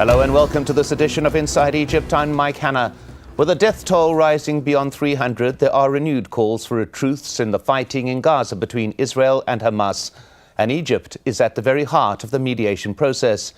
Hello and welcome to this edition of Inside Egypt. I'm Mike Hanna. With the death toll rising beyond 300, there are renewed calls for a truce in the fighting in Gaza between Israel and Hamas. And Egypt is at the very heart of the mediation process.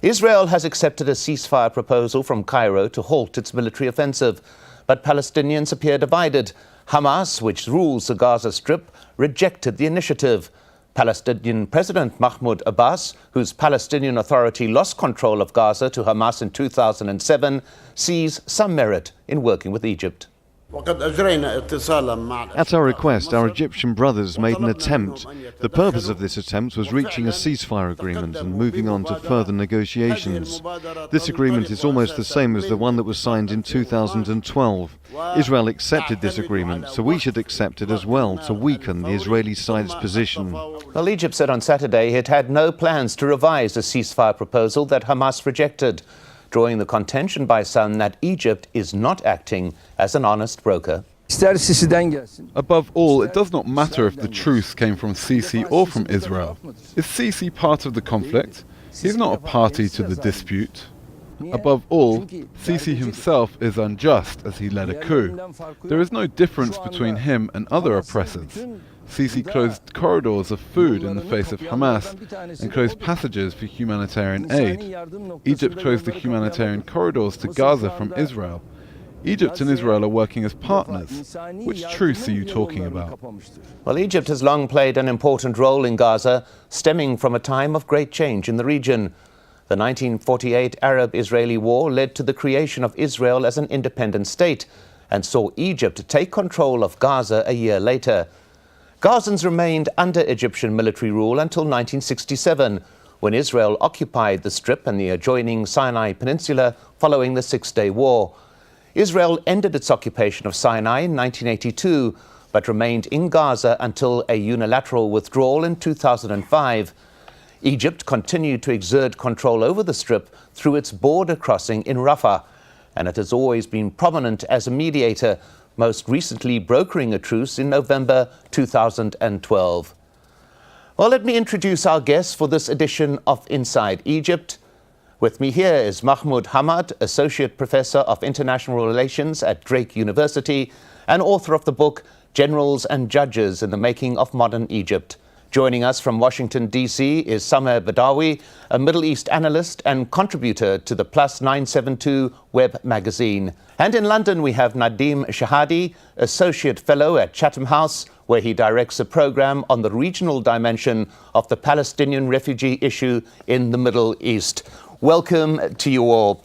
Israel has accepted a ceasefire proposal from Cairo to halt its military offensive. But Palestinians appear divided. Hamas, which rules the Gaza Strip, rejected the initiative. Palestinian President Mahmoud Abbas, whose Palestinian Authority lost control of Gaza to Hamas in 2007, sees some merit in working with Egypt. At our request, our Egyptian brothers made an attempt. The purpose of this attempt was reaching a ceasefire agreement and moving on to further negotiations. This agreement is almost the same as the one that was signed in 2012. Israel accepted this agreement, so we should accept it as well to weaken the Israeli side's position. Well, Egypt said on Saturday it had no plans to revise the ceasefire proposal that Hamas rejected, drawing the contention by some that Egypt is not acting as an honest broker. Above all, it does not matter if the truce came from Sisi or from Israel. Is Sisi part of the conflict? He's not a party to the dispute. Above all, Sisi himself is unjust as he led a coup. There is no difference between him and other oppressors. Sisi closed corridors of food in the face of Hamas and closed passages for humanitarian aid. Egypt closed the humanitarian corridors to Gaza from Israel. Egypt and Israel are working as partners. Which truce are you talking about? Well, Egypt has long played an important role in Gaza, stemming from a time of great change in the region. The 1948 Arab-Israeli War led to the creation of Israel as an independent state and saw Egypt take control of Gaza a year later. Gazans remained under Egyptian military rule until 1967, when Israel occupied the Strip and the adjoining Sinai Peninsula following the Six-Day War. Israel ended its occupation of Sinai in 1982, but remained in Gaza until a unilateral withdrawal in 2005. Egypt continued to exert control over the Strip through its border crossing in Rafah, and it has always been prominent as a mediator, most recently brokering a truce in November 2012. Well, let me introduce our guests for this edition of Inside Egypt. With me here is Mahmoud Hamad, Associate Professor of International Relations at Drake University and author of the book Generals and Judges in the Making of Modern Egypt. Joining us from Washington, D.C. is Samer Badawi, a Middle East analyst and contributor to the Plus 972 web magazine. And in London, we have Nadim Shahadi, Associate Fellow at Chatham House, where he directs a program on the regional dimension of the Palestinian refugee issue in the Middle East. Welcome to you all.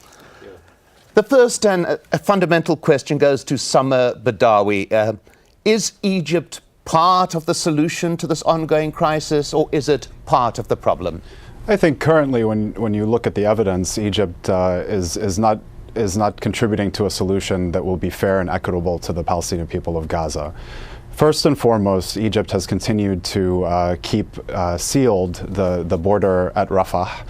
The first and a fundamental question goes to Samer Badawi. Is Egypt part of the solution to this ongoing crisis, or is it part of the problem? I think currently, when you look at the evidence, Egypt is not contributing to a solution that will be fair and equitable to the Palestinian people of Gaza. First and foremost, Egypt has continued to keep sealed the border at Rafah.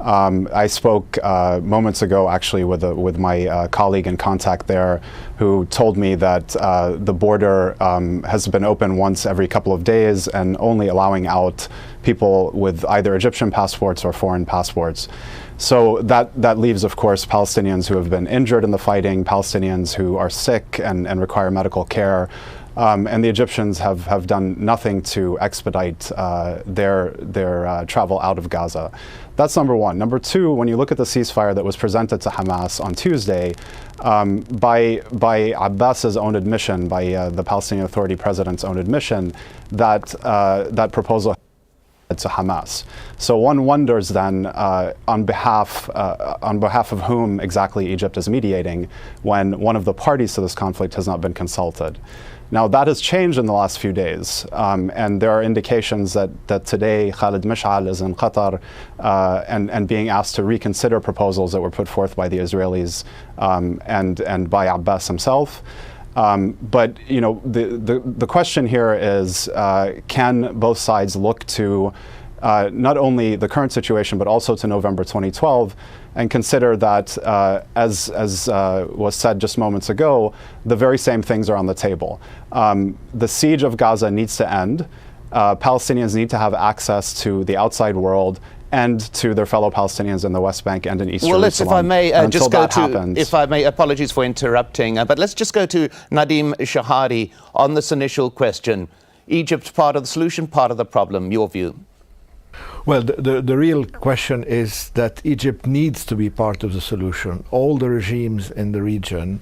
I spoke moments ago, actually, with my colleague in contact there, who told me that the border has been open once every couple of days and only allowing out people with either Egyptian passports or foreign passports. So that leaves, of course, Palestinians who have been injured in the fighting, Palestinians who are sick and require medical care. And the Egyptians have done nothing to expedite their travel out of Gaza. That's number one. Number two, when you look at the ceasefire that was presented to Hamas on Tuesday, by Abbas's own admission, by the Palestinian Authority president's own admission, that proposal to Hamas. So one wonders then on behalf of whom exactly Egypt is mediating when one of the parties to this conflict has not been consulted. Now, that has changed in the last few days, and there are indications that today Khalid Mish'al is in Qatar and being asked to reconsider proposals that were put forth by the Israelis and by Abbas himself. But you know, the question here is, can both sides look to not only the current situation but also to November 2012 and consider that, as was said just moments ago, the very same things are on the table. The siege of Gaza needs to end. Palestinians need to have access to the outside world end to their fellow Palestinians in the West Bank and in East Jerusalem. Well, let's, if I may, just go to, happens, if I may, apologies for interrupting, but let's just go to Nadim Shahari on this initial question. Egypt, part of the solution, part of the problem, your view? Well, the real question is that Egypt needs to be part of the solution. All the regimes in the region,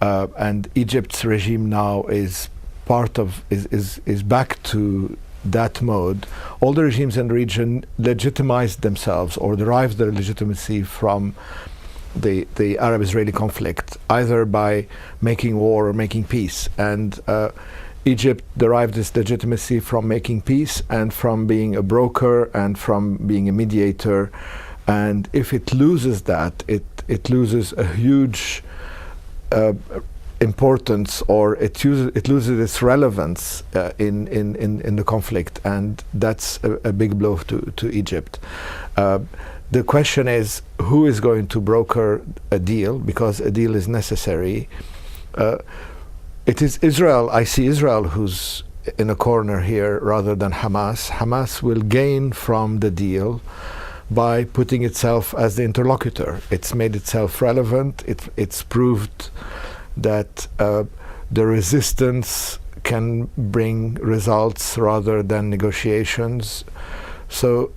and Egypt's regime now is back to that mode. All the regimes in the region legitimized themselves or derived their legitimacy from the Arab-Israeli conflict, either by making war or making peace. And Egypt derived its legitimacy from making peace and from being a broker and from being a mediator. And if it loses that, it loses a huge importance, or it loses its relevance in the conflict, and that's a big blow to Egypt. The question is, who is going to broker a deal, because a deal is necessary. It is Israel. I see Israel who's in a corner here rather than Hamas. Hamas will gain from the deal by putting itself as the interlocutor. It's made itself relevant. It's proved that the resistance can bring results rather than negotiations. So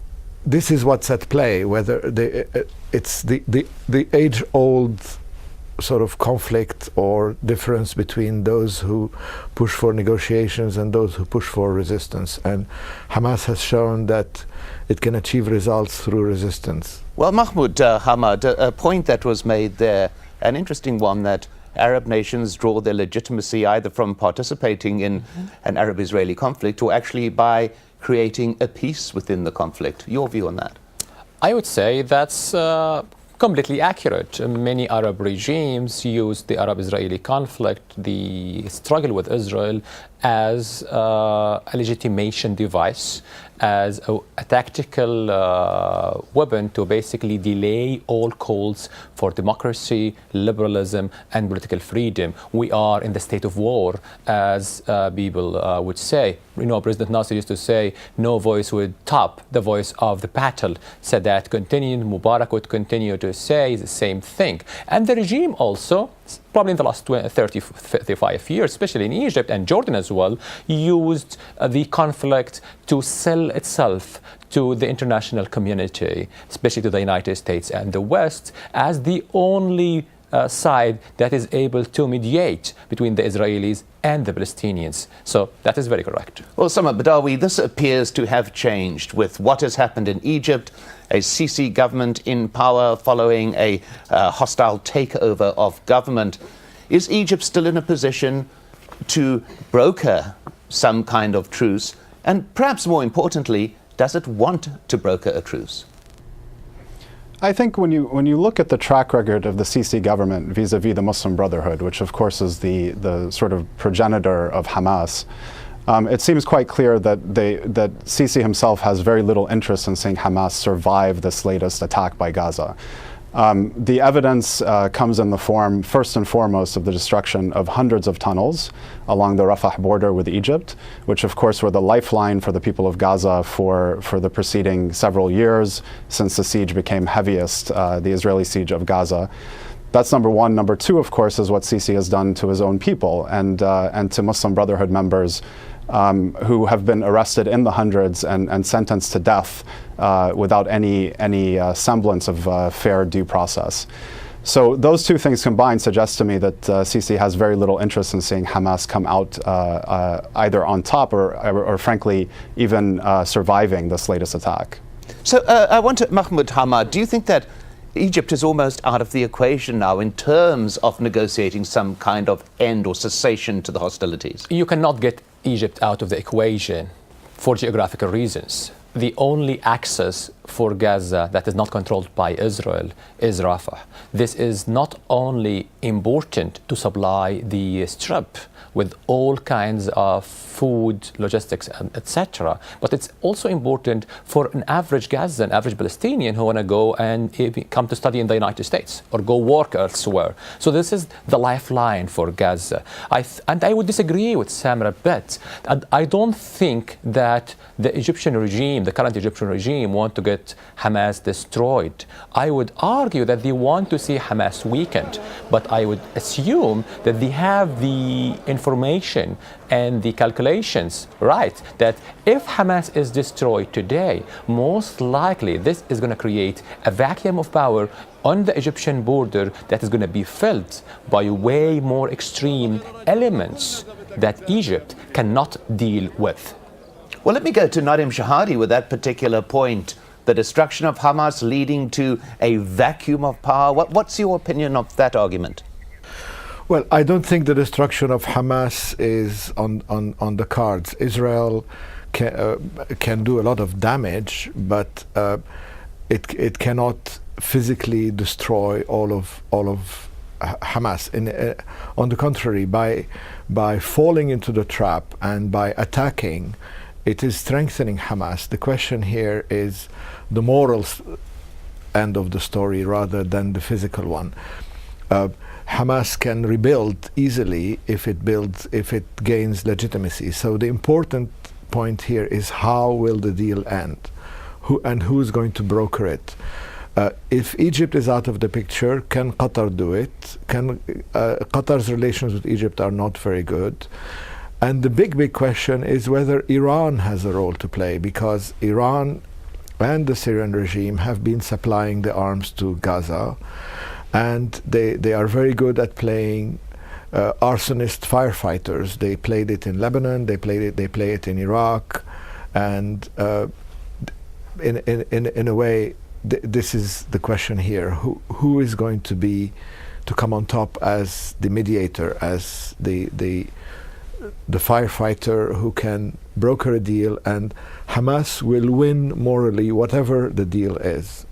this is what's at play, whether it's the age-old sort of conflict or difference between those who push for negotiations and those who push for resistance. And Hamas has shown that it can achieve results through resistance. Well, Mahmoud Hamad, a point that was made there, an interesting one, that Arab nations draw their legitimacy either from participating in an Arab-Israeli conflict or actually by creating a peace within the conflict. Your view on that? I would say that's completely accurate. Many Arab regimes use the Arab-Israeli conflict, the struggle with Israel, as a legitimation device, as a tactical weapon to basically delay all calls for democracy, liberalism, and political freedom. We are in the state of war, as people would say. You know, President Nasser used to say, no voice would top the voice of the battle. Sadat continued, Mubarak would continue to say the same thing. And the regime also, probably in the last 35 years, especially in Egypt and Jordan as well, used the conflict to sell itself to the international community, especially to the United States and the West, as the only side that is able to mediate between the Israelis and the Palestinians. So that is very correct. Well, Samad Badawi, this appears to have changed with what has happened in Egypt, a Sisi government in power following a hostile takeover of government. Is Egypt still in a position to broker some kind of truce? And perhaps more importantly, does it want to broker a truce? I think when you look at the track record of the Sisi government vis-a-vis the Muslim Brotherhood, which of course is the sort of progenitor of Hamas, it seems quite clear that Sisi himself has very little interest in seeing Hamas survive this latest attack by Gaza. The evidence comes in the form, first and foremost, of the destruction of hundreds of tunnels along the Rafah border with Egypt, which of course were the lifeline for the people of Gaza for the preceding several years since the siege became heaviest, the Israeli siege of Gaza. That's number one. Number two, of course, is what Sisi has done to his own people and to Muslim Brotherhood members who have been arrested in the hundreds and sentenced to death without any semblance of fair due process. So those two things combined suggest to me that Sisi has very little interest in seeing Hamas come out either on top or frankly, even surviving this latest attack. So I want to, Mahmoud Hamad, do you think that Egypt is almost out of the equation now in terms of negotiating some kind of end or cessation to the hostilities? You cannot get Egypt out of the equation for geographical reasons. The only access for Gaza that is not controlled by Israel is Rafah. This is not only important to supply the Strip with all kinds of food, logistics, etc., but it's also important for an average Gazan, average Palestinian who want to go and come to study in the United States or go work elsewhere. So this is the lifeline for Gaza. And I would disagree with Samra a bit. I don't think that the Egyptian regime, the current Egyptian regime, want to get Egypt, Hamas destroyed. I would argue that they want to see Hamas weakened, but I would assume that they have the information and the calculations right, that if Hamas is destroyed today, most likely this is going to create a vacuum of power on the Egyptian border that is going to be filled by way more extreme elements that Egypt cannot deal with. Well, let me go to Nadim Shahadi with that particular point. The destruction of Hamas leading to a vacuum of power. What's your opinion of that argument? Well, I don't think the destruction of Hamas is on the cards. Israel can do a lot of damage, but it cannot physically destroy all of Hamas. On the contrary, by falling into the trap and by attacking, it is strengthening Hamas. The question here is the moral end of the story rather than the physical one. Hamas can rebuild easily if it gains legitimacy. So the important point here is how will the deal end? Who's going to broker it? If Egypt is out of the picture, can Qatar do it? Qatar's relations with Egypt are not very good. And the big question is whether Iran has a role to play, because Iran and the Syrian regime have been supplying the arms to Gaza, and they are very good at playing arsonist firefighters. They played it in Lebanon, they play it in Iraq, and in a way, this is the question here: who is going to come on top as the mediator, as the firefighter who can broker a deal, and Hamas will win morally whatever the deal is.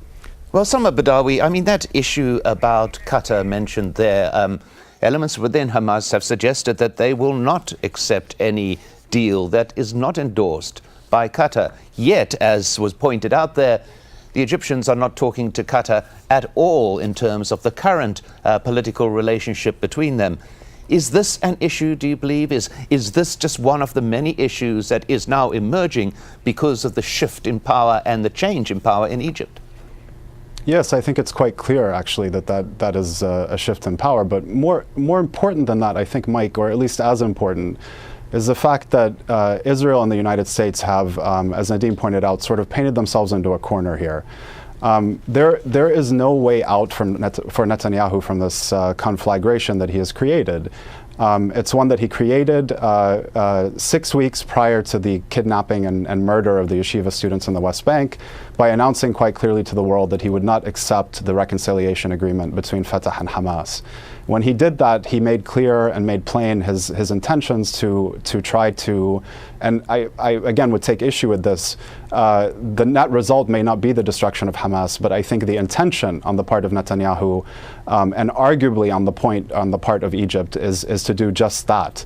Well, Samar Badawi, I mean, that issue about Qatar mentioned there, elements within Hamas have suggested that they will not accept any deal that is not endorsed by Qatar. Yet, as was pointed out there, the Egyptians are not talking to Qatar at all in terms of the current political relationship between them. Is this an issue, do you believe? Is this just one of the many issues that is now emerging because of the shift in power and the change in power in Egypt? Yes, I think it's quite clear, actually, that is a shift in power. But more important than that, I think, Mike, or at least as important, is the fact that Israel and the United States have, as Nadim pointed out, sort of painted themselves into a corner here. There is no way out for Netanyahu from this conflagration that he has created. It's one that he created 6 weeks prior to the kidnapping and murder of the yeshiva students in the West Bank, by announcing quite clearly to the world that he would not accept the reconciliation agreement between Fatah and Hamas. When he did that, he made clear and made plain his intentions to try to, and I again would take issue with this, the net result may not be the destruction of Hamas, but I think the intention on the part of Netanyahu, and arguably on the part of Egypt, is to do just that.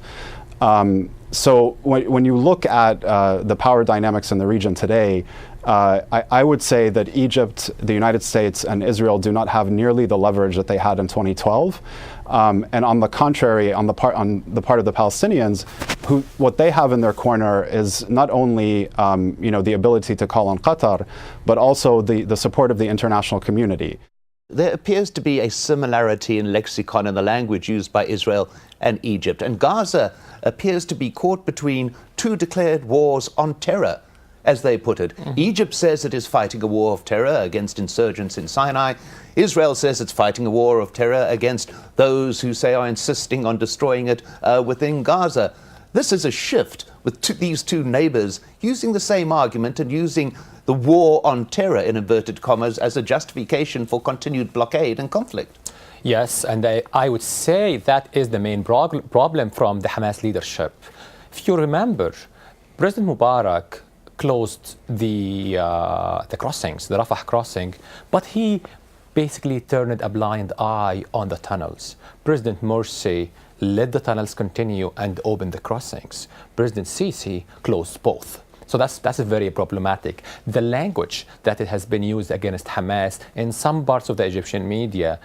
So when you look at the power dynamics in the region today, I would say that Egypt, the United States, and Israel do not have nearly the leverage that they had in 2012. And on the contrary, on the part of the Palestinians, what they have in their corner is not only the ability to call on Qatar, but also the support of the international community. There appears to be a similarity in lexicon and the language used by Israel and Egypt. And Gaza appears to be caught between two declared wars on terror, as they put it. Mm-hmm. Egypt says it is fighting a war of terror against insurgents in Sinai. Israel says it's fighting a war of terror against those who say are insisting on destroying it within Gaza. This is a shift with these two neighbors using the same argument and using the war on terror, in inverted commas, as a justification for continued blockade and conflict. Yes, and I would say that is the main problem from the Hamas leadership. If you remember, President Mubarak closed the crossings, the Rafah crossing, but he basically turned a blind eye on the tunnels. President Morsi let the tunnels continue and open the crossings. President Sisi closed both. So that's very problematic. The language that it has been used against Hamas in some parts of the Egyptian media,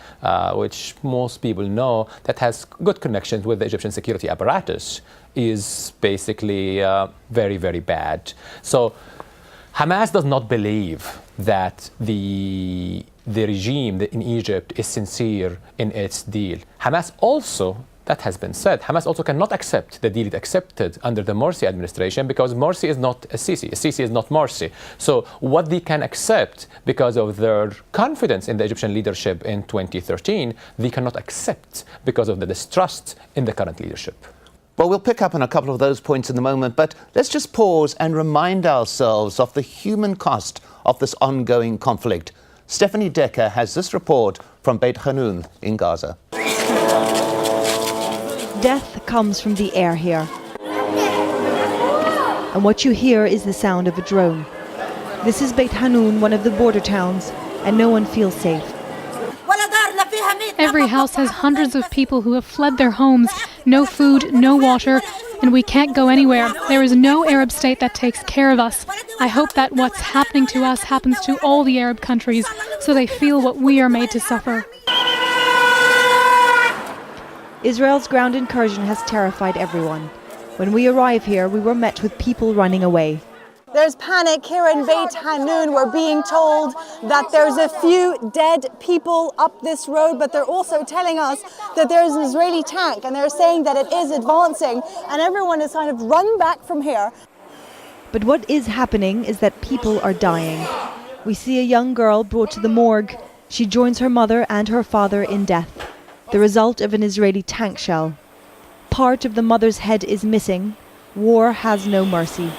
which most people know, that has good connections with the Egyptian security apparatus, is basically very, very bad. So Hamas does not believe that the regime in Egypt is sincere in its deal. Hamas also, that has been said, Hamas also cannot accept the deal it accepted under the Morsi administration because Morsi is not a Sisi. A Sisi is not Morsi. So what they can accept because of their confidence in the Egyptian leadership in 2013, they cannot accept because of the distrust in the current leadership. Well, we'll pick up on a couple of those points in a moment, but let's just pause and remind ourselves of the human cost of this ongoing conflict. Stephanie Decker has this report from Beit Hanun in Gaza. Death comes from the air here. And what you hear is the sound of a drone. This is Beit Hanun, one of the border towns, and no one feels safe. Every house has hundreds of people who have fled their homes, no food, no water, and we can't go anywhere. There is no Arab state that takes care of us. I hope that what's happening to us happens to all the Arab countries, so they feel what we are made to suffer. Israel's ground incursion has terrified everyone. When we arrive here, we were met with people running away. There's panic here in Beit Hanun. We're being told that there's a few dead people up this road, but they're also telling us that there's an Israeli tank, and they're saying that it is advancing, and everyone is kind of run back from here. But what is happening is that people are dying. We see a young girl brought to the morgue. She joins her mother and her father in death, the result of an Israeli tank shell. Part of the mother's head is missing. War has no mercy.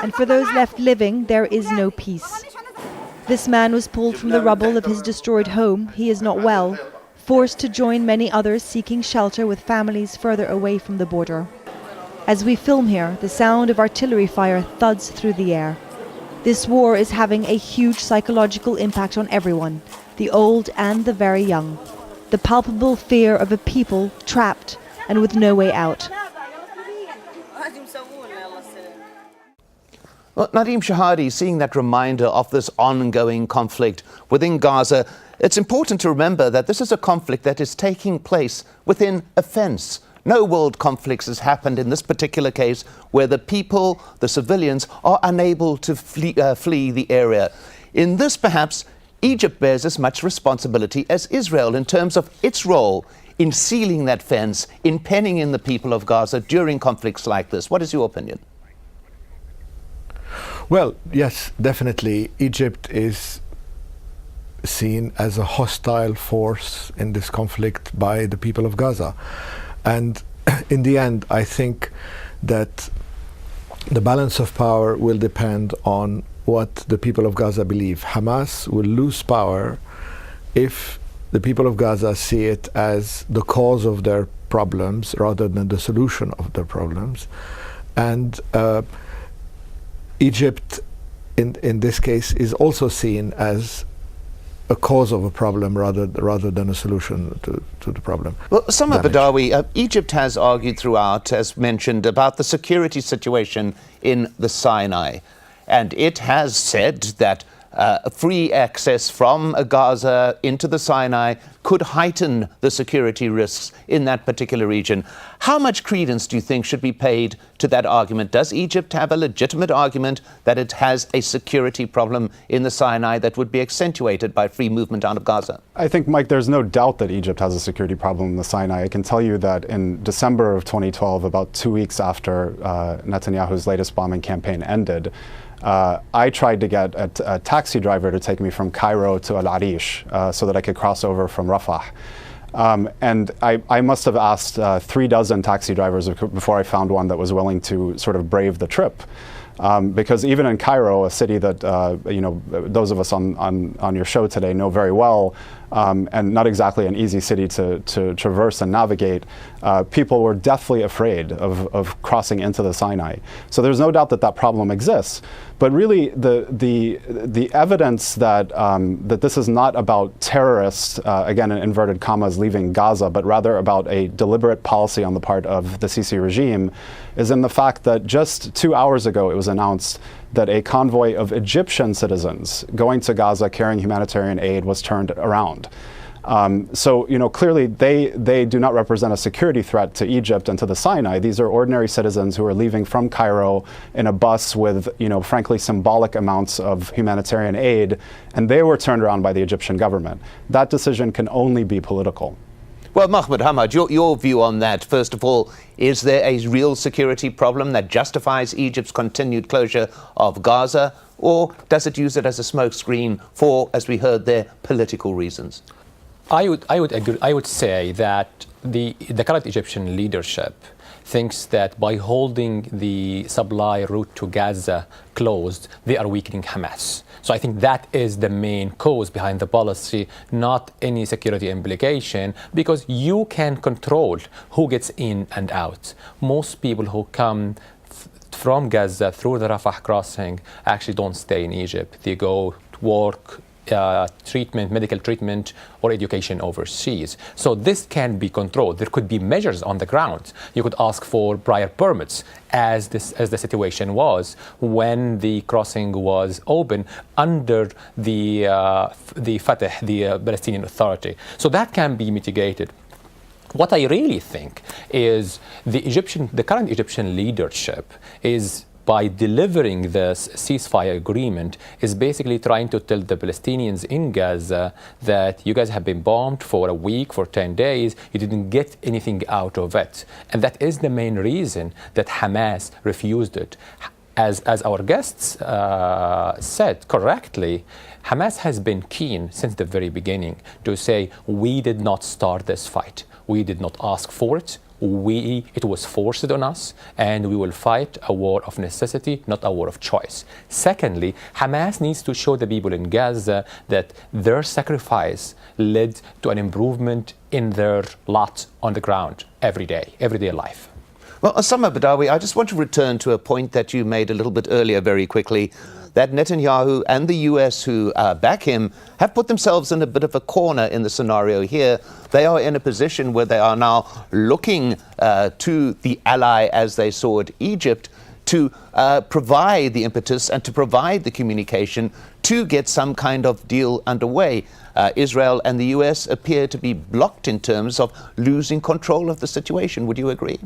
And for those left living, there is no peace. This man was pulled from the rubble of his destroyed home. He is not well, forced to join many others seeking shelter with families further away from the border. As we film here, the sound of artillery fire thuds through the air. This war is having a huge psychological impact on everyone, the old and the very young. The palpable fear of a people trapped and with no way out. Well, Nadim Shahadi, seeing that reminder of this ongoing conflict within Gaza, it's important to remember that this is a conflict that is taking place within a fence. No world conflicts has happened in this particular case where the people, the civilians, are unable to flee the area. In this, perhaps, Egypt bears as much responsibility as Israel in terms of its role in sealing that fence, in penning in the people of Gaza during conflicts like this. What is your opinion? Well, yes, definitely. Egypt is seen as a hostile force in this conflict by the people of Gaza. And in the end, I think that the balance of power will depend on what the people of Gaza believe. Hamas will lose power if the people of Gaza see it as the cause of their problems rather than the solution of their problems. And Egypt, in this case, is also seen as a cause of a problem rather than a solution to the problem. Well, Sama Badawi, Egypt has argued throughout, as mentioned, about the security situation in the Sinai. And it has said that free access from Gaza into the Sinai could heighten the security risks in that particular region. How much credence do you think should be paid to that argument? Does Egypt have a legitimate argument that it has a security problem in the Sinai that would be accentuated by free movement out of Gaza? I think, Mike, there's no doubt that Egypt has a security problem in the Sinai. I can tell you that in December of 2012, about 2 weeks after Netanyahu's latest bombing campaign ended, I tried to get a taxi driver to take me from Cairo to Al Arish so that I could cross over from Rafah. And I must have asked 36 taxi drivers before I found one that was willing to sort of brave the trip. Because even in Cairo, a city that those of us on your show today know very well, and not exactly an easy city to traverse and navigate, people were deathly afraid of crossing into the Sinai. So there's no doubt that that problem exists. But really, the evidence that that this is not about terrorists, again in inverted commas, leaving Gaza, but rather about a deliberate policy on the part of the Sisi regime, is in the fact that just 2 hours ago it was announced that a convoy of Egyptian citizens going to Gaza carrying humanitarian aid was turned around. So, clearly they do not represent a security threat to Egypt and to the Sinai. These are ordinary citizens who are leaving from Cairo in a bus with, frankly, symbolic amounts of humanitarian aid, and they were turned around by the Egyptian government. That decision can only be political. Well, Mahmoud Hamad, your view on that, first of all, is there a real security problem that justifies Egypt's continued closure of Gaza, or does it use it as a smokescreen for, as we heard there, political reasons? I would agree. I would say that the current Egyptian leadership thinks that by holding the supply route to Gaza closed, they are weakening Hamas. So I think that is the main cause behind the policy, not any security implication, because you can control who gets in and out. Most people who come from Gaza through the Rafah crossing actually don't stay in Egypt. They go to work, medical treatment, or education overseas. So this can be controlled. There could be measures on the ground. You could ask for prior permits, as the situation was when the crossing was open under the Fatah, the Palestinian Authority. So that can be mitigated. What I really think is the current Egyptian leadership is, by delivering this ceasefire agreement, is basically trying to tell the Palestinians in Gaza that you guys have been bombed for a week, for 10 days, you didn't get anything out of it. And that is the main reason that Hamas refused it. As our guests said correctly, Hamas has been keen since the very beginning to say, we did not start this fight. We did not ask for it. It was forced on us, and we will fight a war of necessity, not a war of choice. Secondly, Hamas needs to show the people in Gaza that their sacrifice led to an improvement in their lot on the ground everyday life. Well, Osama Badawi, I just want to return to a point that you made a little bit earlier very quickly, that Netanyahu and the US who back him have put themselves in a bit of a corner in the scenario here. They are in a position where they are now looking to the ally, as they saw it, Egypt, to provide the impetus and to provide the communication to get some kind of deal underway. Israel and the US appear to be blocked in terms of losing control of the situation. Would you agree?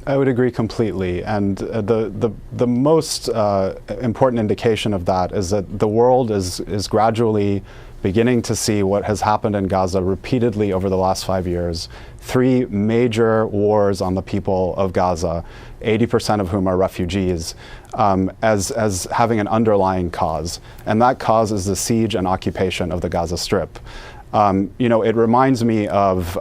I would agree completely, and the most important indication of that is that the world is gradually beginning to see what has happened in Gaza repeatedly over the last 5 years. 3 major wars on the people of Gaza, 80% of whom are refugees, as having an underlying cause, and that cause is the siege and occupation of the Gaza Strip. It reminds me of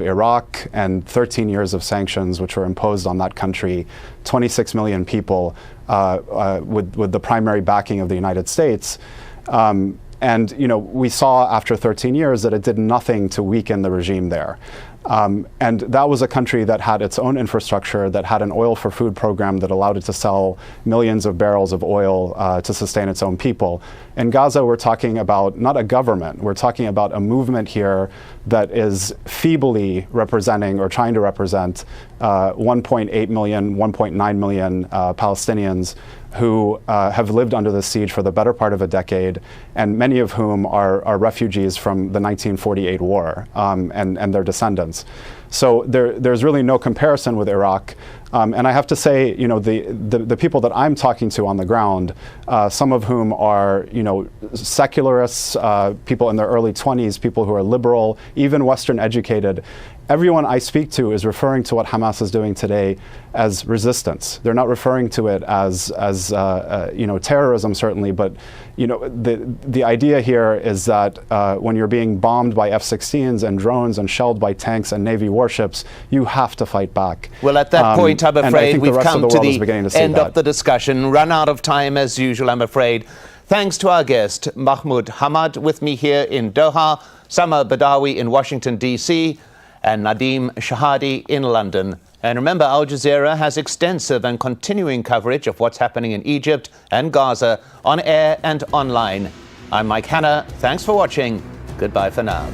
Iraq and 13 years of sanctions which were imposed on that country, 26 million people with the primary backing of the United States. And we saw after 13 years that it did nothing to weaken the regime there. And that was a country that had its own infrastructure, that had an oil for food program that allowed it to sell millions of barrels of oil to sustain its own people. In Gaza, we're talking about not a government, we're talking about a movement here that is feebly representing or trying to represent 1.8 million, 1.9 million Palestinians who have lived under the siege for the better part of a decade, and many of whom are refugees from the 1948 war and their descendants. So there's really no comparison with Iraq. And I have to say, the people that I'm talking to on the ground, some of whom are, secularists, people in their early 20s, people who are liberal, even Western educated, everyone I speak to is referring to what Hamas is doing today as resistance. They're not referring to it as terrorism, certainly, but the idea here is that when you're being bombed by F-16s and drones and shelled by tanks and Navy warships, you have to fight back. Well, at that point, I'm afraid we've come to the end that. of the discussion. Run out of time as usual, I'm afraid. Thanks to our guest, Mahmoud Hamad, with me here in Doha, Sama Badawi in Washington, D.C., and Nadim Shahadi in London. And remember, Al Jazeera has extensive and continuing coverage of what's happening in Egypt and Gaza on air and online. I'm Mike Hanna. Thanks for watching. Goodbye for now.